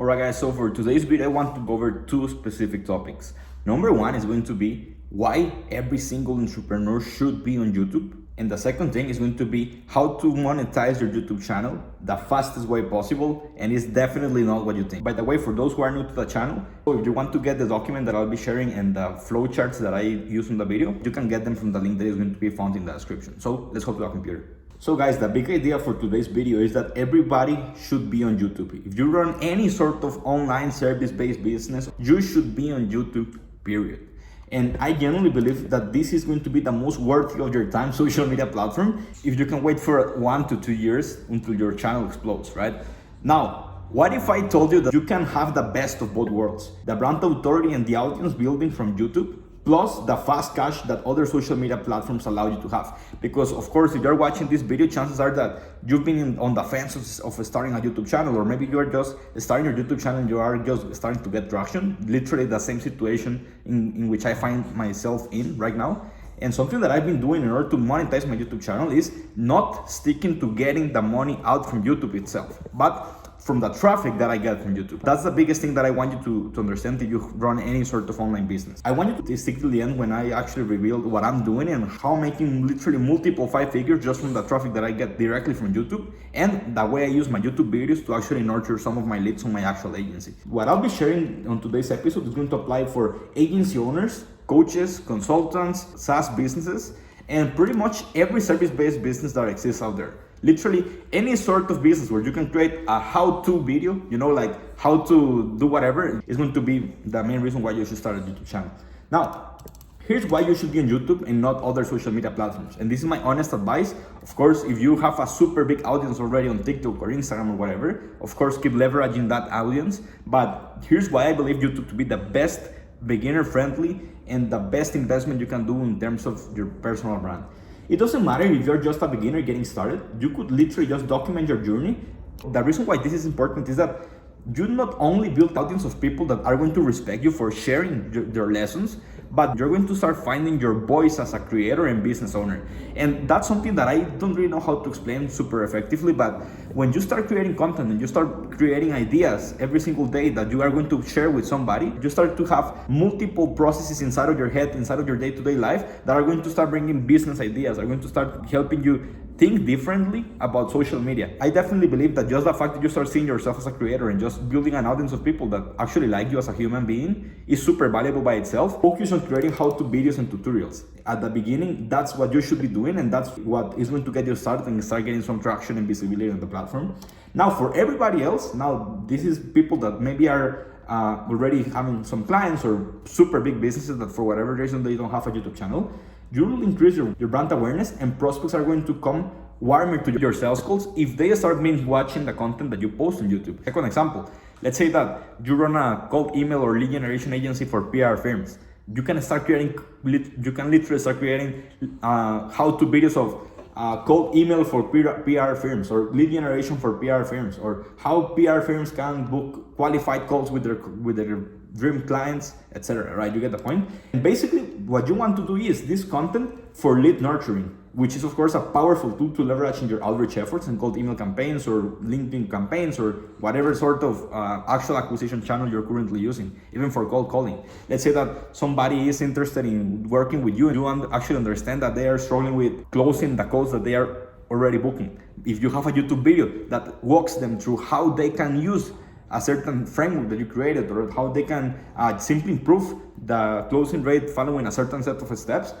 Alright guys, so for today's video I want to go over two specific topics. Number one is going to be why every single entrepreneur should be on YouTube. And the second thing is going to be how to monetize your YouTube channel the fastest way possible, and it's definitely not what you think. By the way, for those who are new to the channel, if you want to get the document that I'll be sharing and the flowcharts that I use in the video, you can get them from the link that is going to be found in the description. So let's go to the computer. So guys, the big idea for today's video is that everybody should be on YouTube. If you run any sort of online service-based business, you should be on YouTube, period. And I genuinely believe that this is going to be the most worthy of your time social media platform if you can wait for 1 to 2 years until your channel explodes, right? Now, what if I told you that you can have the best of both worlds? The brand authority and the audience building from YouTube, plus the fast cash that other social media platforms allow you to have. Because of course, if you're watching this video, chances are that you've been on the fence of starting a YouTube channel, or maybe you're just starting your YouTube channel and you are just starting to get traction. Literally the same situation in which I find myself in right now. And something that I've been doing in order to monetize my YouTube channel is not sticking to getting the money out from YouTube itself, but from the traffic that I get from YouTube. That's the biggest thing that I want you to understand if you run any sort of online business. I want you to stick to the end when I actually reveal what I'm doing and how I'm making literally multiple 5 figures just from the traffic that I get directly from YouTube, and the way I use my YouTube videos to actually nurture some of my leads on my actual agency. What I'll be sharing on today's episode is going to apply for agency owners, coaches, consultants, SaaS businesses, and pretty much every service-based business that exists out there. Literally any sort of business where you can create a how-to video, like how to do whatever, is going to be the main reason why you should start a YouTube channel. Now, here's why you should be on YouTube and not other social media platforms. And this is my honest advice. Of course, if you have a super big audience already on TikTok or Instagram or whatever, of course, keep leveraging that audience. But here's why I believe YouTube to be the best beginner-friendly and the best investment you can do in terms of your personal brand. It doesn't matter if you're just a beginner getting started. You could literally just document your journey. The reason why this is important is that you not only build audience of people that are going to respect you for sharing their lessons, but you're going to start finding your voice as a creator and business owner. And that's something that I don't really know how to explain super effectively, but when you start creating content and you start creating ideas every single day that you are going to share with somebody, you start to have multiple processes inside of your head, inside of your day-to-day life, that are going to start bringing business ideas, are going to start helping you think differently about social media. I definitely believe that just the fact that you start seeing yourself as a creator and just building an audience of people that actually like you as a human being is super valuable by itself. Focus on creating how-to videos and tutorials. At the beginning, that's what you should be doing, and that's what is going to get you started and start getting some traction and visibility on the platform. Now, for everybody else, now this is people that maybe are already having some clients or super big businesses that for whatever reason they don't have a YouTube channel. You will increase your brand awareness, and prospects are going to come warmer to your sales calls if they start watching the content that you post on YouTube. Second example, let's say that you run a cold email or lead generation agency for PR firms. You can literally start creating how-to videos of cold email for PR firms, or lead generation for PR firms, or how PR firms can book qualified calls with their dream clients, etc. Right? You get the point? And basically, what you want to do is this content for lead nurturing, which is of course a powerful tool to leverage in your outreach efforts and cold email campaigns or LinkedIn campaigns or whatever sort of actual acquisition channel you're currently using, even for cold calling. Let's say that somebody is interested in working with you and you actually understand that they are struggling with closing the calls that they are already booking. If you have a YouTube video that walks them through how they can use a certain framework that you created, or how they can simply improve the closing rate following a certain set of steps,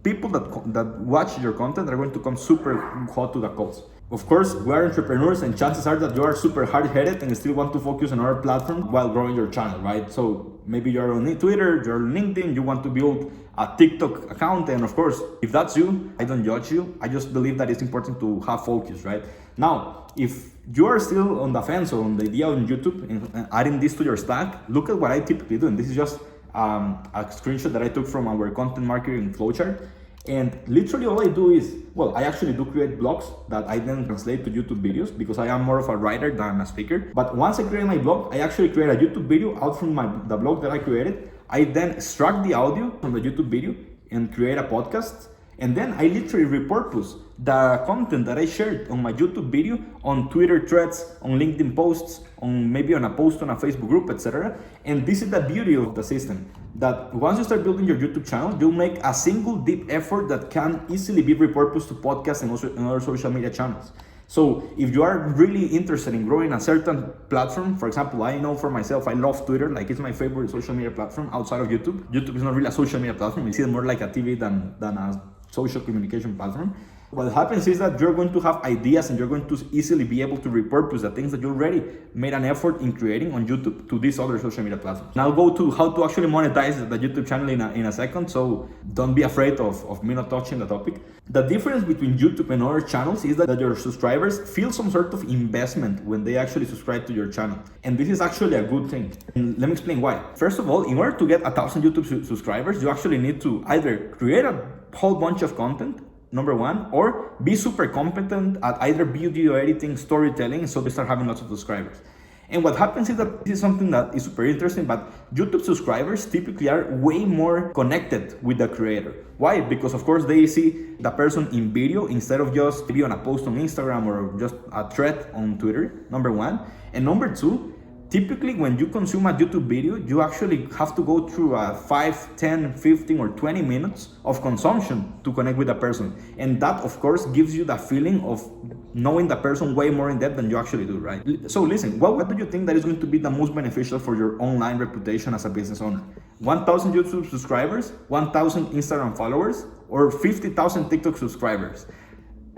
people that watch your content are going to come super hot to the calls. Of course, we are entrepreneurs, and chances are that you are super hard-headed and still want to focus on our platform while growing your channel, right? So maybe you're on Twitter, you're on LinkedIn, you want to build a TikTok account, and of course, if that's you, I don't judge you. I just believe that it's important to have focus, right? Now, if you are still on the fence or on the idea on YouTube and adding this to your stack, look at what I typically do. And this is just a screenshot that I took from our content marketing flowchart. And literally all I do is, I actually do create blogs that I then translate to YouTube videos, because I am more of a writer than a speaker. But once I create my blog, I actually create a YouTube video out from the blog that I created. I then extract the audio from the YouTube video and create a podcast. And then I literally repurpose the content that I shared on my YouTube video, on Twitter threads, on LinkedIn posts, on maybe on a post on a Facebook group, etc. And this is the beauty of the system, that once you start building your YouTube channel, you'll make a single deep effort that can easily be repurposed to podcasts and also in other social media channels. So if you are really interested in growing a certain platform, for example, I know for myself, I love Twitter, like it's my favorite social media platform outside of YouTube. YouTube is not really a social media platform, it's more like a TV than a social communication platform. What happens is that you're going to have ideas and you're going to easily be able to repurpose the things that you already made an effort in creating on YouTube to these other social media platforms. Now I'll go to how to actually monetize the YouTube channel in a second, so don't be afraid of me not touching the topic. The difference between YouTube and other channels is that your subscribers feel some sort of investment when they actually subscribe to your channel. And this is actually a good thing. And let me explain why. First of all, in order to get 1,000 YouTube subscribers, you actually need to either create a whole bunch of content, number one, or be super competent at either video editing, storytelling, so they start having lots of subscribers. And what happens is that this is something that is super interesting, but YouTube subscribers typically are way more connected with the creator. Why? Because of course they see the person in video instead of just maybe on a post on Instagram or just a thread on Twitter, number one. And number two, typically when you consume a YouTube video, you actually have to go through a 5, 10, 15 or 20 minutes of consumption to connect with the person. And that of course gives you the feeling of knowing the person way more in depth than you actually do, right? So listen, what do you think that is going to be the most beneficial for your online reputation as a business owner? 1,000 YouTube subscribers, 1,000 Instagram followers, or 50,000 TikTok subscribers?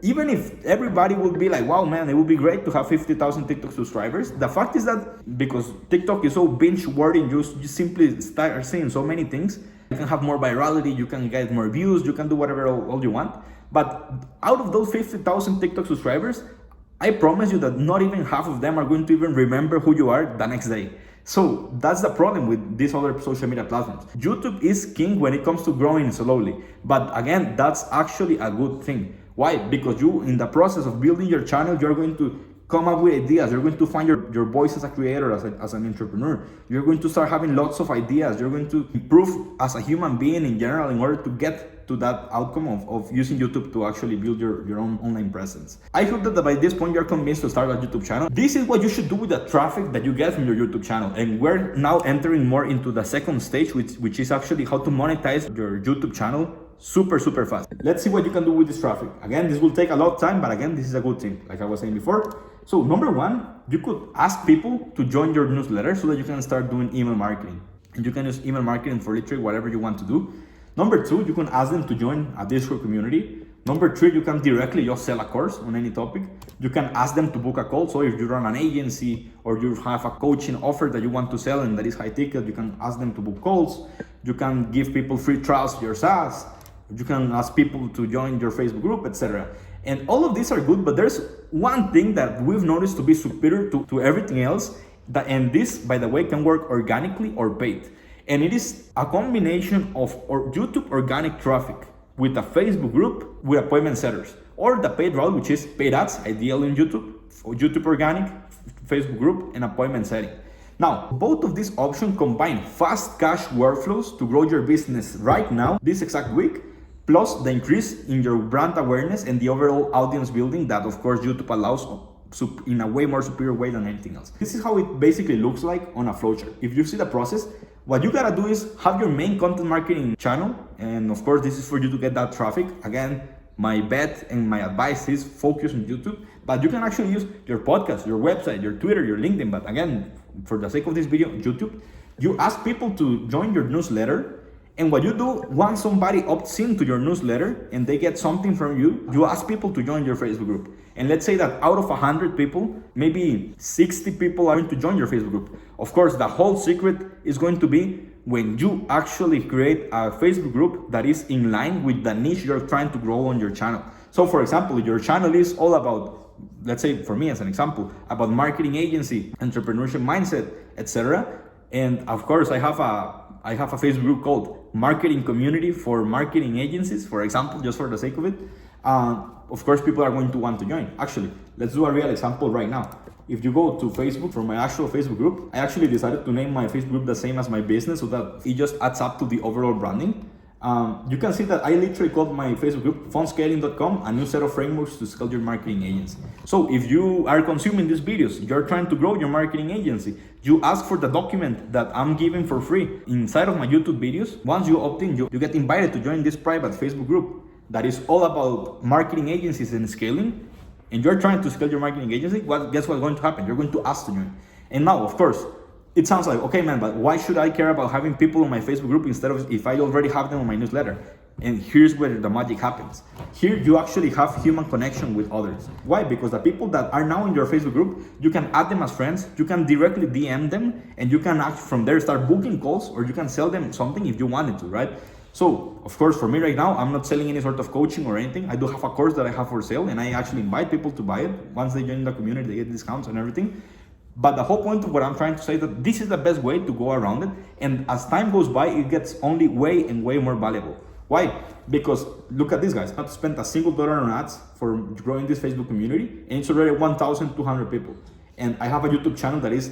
Even if everybody would be like, wow, man, it would be great to have 50,000 TikTok subscribers. The fact is that because TikTok is so binge-worthy, you simply start seeing so many things. You can have more virality, you can get more views, you can do whatever all you want. But out of those 50,000 TikTok subscribers, I promise you that not even half of them are going to even remember who you are the next day. So that's the problem with these other social media platforms. YouTube is king when it comes to growing slowly. But again, that's actually a good thing. Why? Because you, in the process of building your channel, you're going to come up with ideas. You're going to find your voice as a creator, as an entrepreneur. You're going to start having lots of ideas. You're going to improve as a human being in general in order to get to that outcome of using YouTube to actually build your own online presence. I hope that by this point you're convinced to start a YouTube channel. This is what you should do with the traffic that you get from your YouTube channel. And we're now entering more into the second stage, which is actually how to monetize your YouTube channel super fast. Let's see what you can do with this traffic. Again, this will take a lot of time, but again, this is a good thing, like I was saying before. So number one, you could ask people to join your newsletter so that you can start doing email marketing. And you can use email marketing for literally whatever you want to do. Number two, you can ask them to join a Discord community. Number three, you can directly just sell a course on any topic. You can ask them to book a call. So if you run an agency or you have a coaching offer that you want to sell and that is high ticket, you can ask them to book calls. You can give people free trials to your SaaS. You can ask people to join your Facebook group, etc. And all of these are good, but there's one thing that we've noticed to be superior to everything else, and this, by the way, can work organically or paid. And it is a combination of YouTube organic traffic with a Facebook group with appointment setters, or the paid route, which is paid ads, ideally in YouTube, or YouTube organic, Facebook group, and appointment setting. Now, both of these options combine fast cash workflows to grow your business right now, this exact week, plus the increase in your brand awareness and the overall audience building that, of course, YouTube allows in a way more superior way than anything else. This is how it basically looks like on a flowchart. If you see the process, what you gotta do is have your main content marketing channel, and of course, this is for you to get that traffic. Again, my bet and my advice is focus on YouTube, but you can actually use your podcast, your website, your Twitter, your LinkedIn. But again, for the sake of this video, YouTube, you ask people to join your newsletter. And what you do, once somebody opts into your newsletter and they get something from you, you ask people to join your Facebook group. And let's say that out of 100 people, maybe 60 people are going to join your Facebook group. Of course, the whole secret is going to be when you actually create a Facebook group that is in line with the niche you're trying to grow on your channel. So for example, your channel is all about, let's say for me as an example, about marketing agency, entrepreneurship mindset, etc. And of course, I have a Facebook group called Marketing Community for Marketing Agencies, for example, just for the sake of it. Of course, people are going to want to join. Actually, let's do a real example right now. If you go to Facebook, from my actual Facebook group, I actually decided to name my Facebook group the same as my business so that it just adds up to the overall branding. You can see that I literally called my Facebook group fundscaling.com, a new set of frameworks to scale your marketing agency. So if you are consuming these videos, you're trying to grow your marketing agency, you ask for the document that I'm giving for free inside of my YouTube videos. Once you opt in, you get invited to join this private Facebook group that is all about marketing agencies and scaling. And you're trying to scale your marketing agency, guess what's going to happen? You're going to ask to join. And now, of course, it sounds like, okay, man, but why should I care about having people on my Facebook group instead of if I already have them on my newsletter? And here's where the magic happens. Here, you actually have human connection with others. Why? Because the people that are now in your Facebook group, you can add them as friends, you can directly DM them, and you can actually from there start booking calls, or you can sell them something if you wanted to, right? So, of course, for me right now, I'm not selling any sort of coaching or anything. I do have a course that I have for sale, and I actually invite people to buy it. Once they join the community, they get discounts and everything. But the whole point of what I'm trying to say is that this is the best way to go around it. And as time goes by, it gets only way and way more valuable. Why? Because look at this, guys. Not spent a single dollar on ads for growing this Facebook community, and it's already 1,200 people. And I have a YouTube channel that is,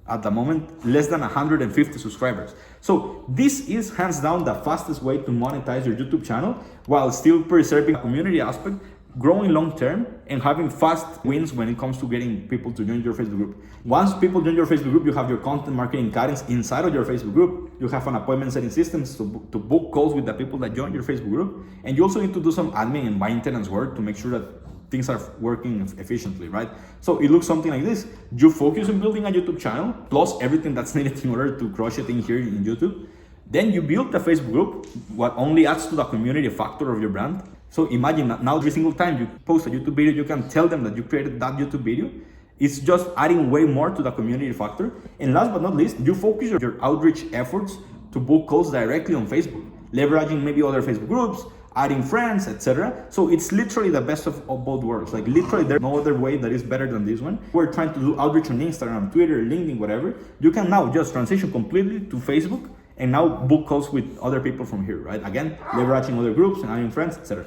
at the moment, less than 150 subscribers. So this is hands down the fastest way to monetize your YouTube channel while still preserving a community aspect, growing long term, and having fast wins when it comes to getting people to join your Facebook group. Once people join your Facebook group, you have your content marketing cadence inside of your Facebook group. You have an appointment setting systems to book calls with the people that join your Facebook group. And you also need to do some admin and maintenance work to make sure that things are working efficiently, right? So it looks something like this. You focus on building a YouTube channel, plus everything that's needed in order to crush it in here in YouTube. Then you build the Facebook group, what only adds to the community factor of your brand. So imagine that now every single time you post a YouTube video, you can tell them that you created that YouTube video. It's just adding way more to the community factor. And last but not least, you focus your outreach efforts to book calls directly on Facebook, leveraging maybe other Facebook groups, adding friends, etc. So it's literally the best of both worlds. Like literally there's no other way that is better than this one. We're trying to do outreach on Instagram, Twitter, LinkedIn, whatever. You can now just transition completely to Facebook and now book calls with other people from here, right? Again, leveraging other groups and adding friends, etc.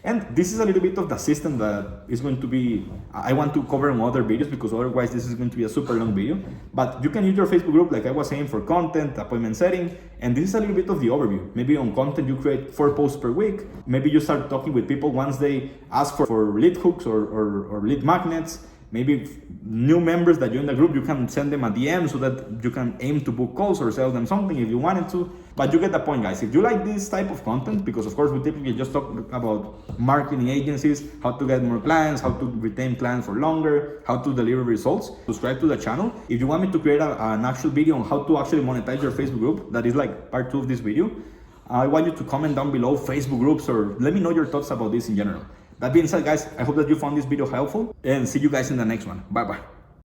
And this is a little bit of the system that is going to be, I want to cover in other videos because otherwise this is going to be a super long video. But you can use your Facebook group, like I was saying, for content, appointment setting. And this is a little bit of the overview. Maybe on content, you create 4 posts per week. Maybe you start talking with people once they ask for lead hooks or lead magnets. Maybe new members that join the group, you can send them a DM so that you can aim to book calls or sell them something if you wanted to. But you get the point, guys. If you like this type of content, because of course we typically just talk about marketing agencies, how to get more clients, how to retain clients for longer, how to deliver results, subscribe to the channel. If you want me to create an actual video on how to actually monetize your Facebook group, that is like part 2 of this video, I want you to comment down below Facebook groups or let me know your thoughts about this in general. That being said, guys, I hope that you found this video helpful and see you guys in the next one. Bye-bye.